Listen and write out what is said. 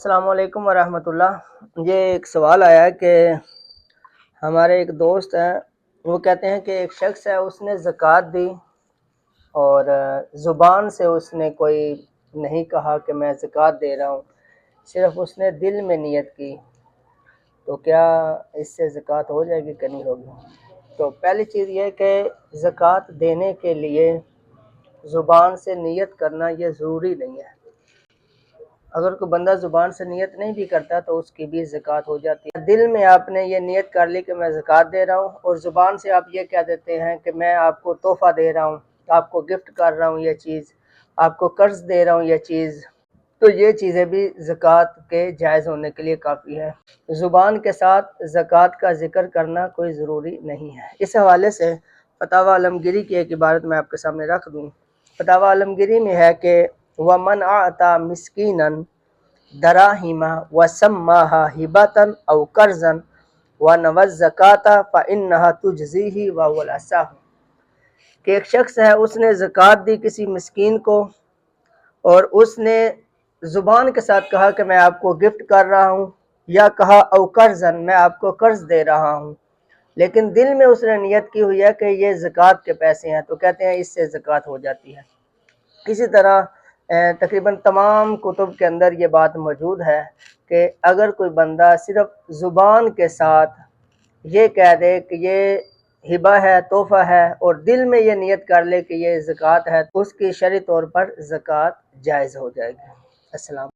السلام علیکم ورحمۃ اللہ۔ یہ ایک سوال آیا ہے کہ ہمارے ایک دوست ہیں، وہ کہتے ہیں کہ ایک شخص ہے، اس نے زکوٰۃ دی اور زبان سے اس نے کوئی نہیں کہا کہ میں زکوٰۃ دے رہا ہوں، صرف اس نے دل میں نیت کی، تو کیا اس سے زکوٰۃ ہو جائے گی کہ نہیں ہوگی؟ تو پہلی چیز یہ ہے کہ زکوٰۃ دینے کے لیے زبان سے نیت کرنا یہ ضروری نہیں ہے۔ اگر کوئی بندہ زبان سے نیت نہیں بھی کرتا تو اس کی بھی زکوٰۃ ہو جاتی ہے۔ دل میں آپ نے یہ نیت کر لی کہ میں زکوٰۃ دے رہا ہوں، اور زبان سے آپ یہ کہہ دیتے ہیں کہ میں آپ کو تحفہ دے رہا ہوں، آپ کو گفٹ کر رہا ہوں، یہ چیز آپ کو قرض دے رہا ہوں، یہ چیز، تو یہ چیزیں بھی زکوٰۃ کے جائز ہونے کے لیے کافی ہے۔ زبان کے ساتھ زکوٰۃ کا ذکر کرنا کوئی ضروری نہیں ہے۔ اس حوالے سے فتاوی عالمگیری کی ایک عبارت میں آپ کے سامنے رکھ دوں۔ فتاوی عالمگیری میں ہے کہ وَمَنْ أَعْطَى مِسْكِينًا دَرَاهِمَ وَسَمَّاهَا هِبَةً أَوْ قَرْضًا وَنَوَى الزَّكَاةَ فَإِنَّهَا تُجْزِيهِ وَهُوَ الْأَصَحُّ، کہ ایک شخص ہے، اس نے زکوٰۃ دی کسی مسکین کو، اور اس نے زبان کے ساتھ کہا کہ میں آپ کو گفٹ کر رہا ہوں، یا کہا او قرضاً میں آپ کو قرض دے رہا ہوں، لیکن دل میں اس نے نیت کی ہوئی ہے کہ یہ زکوٰۃ کے پیسے ہیں، تو کہتے ہیں اس سے زکوٰۃ ہو جاتی ہے۔ اسی طرح تقریباً تمام کتب کے اندر یہ بات موجود ہے کہ اگر کوئی بندہ صرف زبان کے ساتھ یہ کہہ دے کہ یہ ہبہ ہے، تحفہ ہے، اور دل میں یہ نیت کر لے کہ یہ زکوٰۃ ہے، تو اس کی شرعی طور پر زکوٰۃ جائز ہو جائے گی۔ السلام